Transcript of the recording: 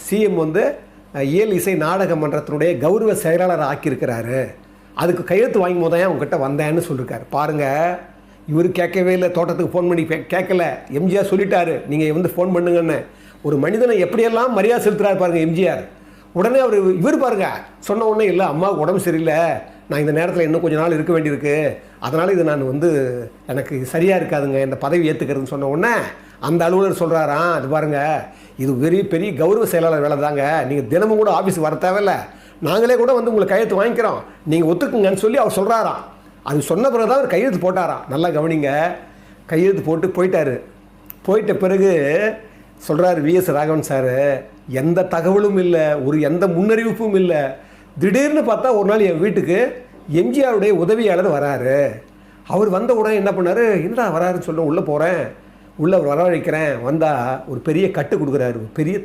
CM வந்து இயல் இசை நாடக மன்றத்தினுடைய கௌரவ செயலாளர் ஆக்கியிருக்கிறாரு, அதுக்கு கையெழுத்து வாங்கும் போது தான் உங்ககிட்ட வந்தேன்னு சொல்லியிருக்காரு. பாருங்கள், இவர் கேட்கவே இல்லை, தோட்டத்துக்கு ஃபோன் பண்ணி கேட்கல. எம்ஜிஆர் சொல்லிட்டாரு நீங்கள் வந்து ஃபோன் பண்ணுங்கன்னு. ஒரு மனிதனை எப்படியெல்லாம் மரியாதை செலுத்துகிறார் பாருங்கள் எம்ஜிஆர். உடனே இவர் பாருங்க சொன்ன உடனே இல்லை, அம்மாவுக்கு உடம்பு சரியில்லை, நான் இந்த நேரத்தில் இன்னும் கொஞ்சம் நாள் இருக்க வேண்டியிருக்கு, அதனால் இது நான் வந்து எனக்கு சரியாக இருக்காதுங்க இந்த பதவி ஏற்றுக்கிறதுன்னு சொன்ன உடனே அந்த அலுவலர் சொல்கிறாராம், அது பாருங்கள் இது பெரிய கௌரவ செயலாளர் வேலை தாங்க, நீங்கள் தினமும் கூட ஆஃபீஸுக்கு வர தேவையில்லை, நாங்களே கூட வந்து உங்களுக்கு கையெழுத்து வாங்கிக்கிறோம், நீங்கள் ஒத்துக்குங்கன்னு சொல்லி அவர் சொல்கிறாராம். அது சொன்ன பிறகு தான் அவர் கையெழுத்து போட்டாராம். நல்லா கவனிங்க, கையெழுத்து போட்டு போயிட்டார். போயிட்ட பிறகு சொல்கிறார் விஎஸ் ராகவன் சார், எந்த தகவலும் இல்லை, எந்த முன்னறிவிப்பும் இல்லை, திடீர்னு பார்த்தா ஒரு நாள் என் வீட்டுக்கு எம்ஜிஆருடைய உதவியாளர் வராரு. அவர் வந்த உடனே என்ன பண்ணார், என்னடா வராருன்னு சொல்ல உள்ளே போகிறேன், உள்ளே வரவழைக்கிறேன், வந்தால் ஒரு பெரிய கட்டு கொடுக்குறாரு, பெரிய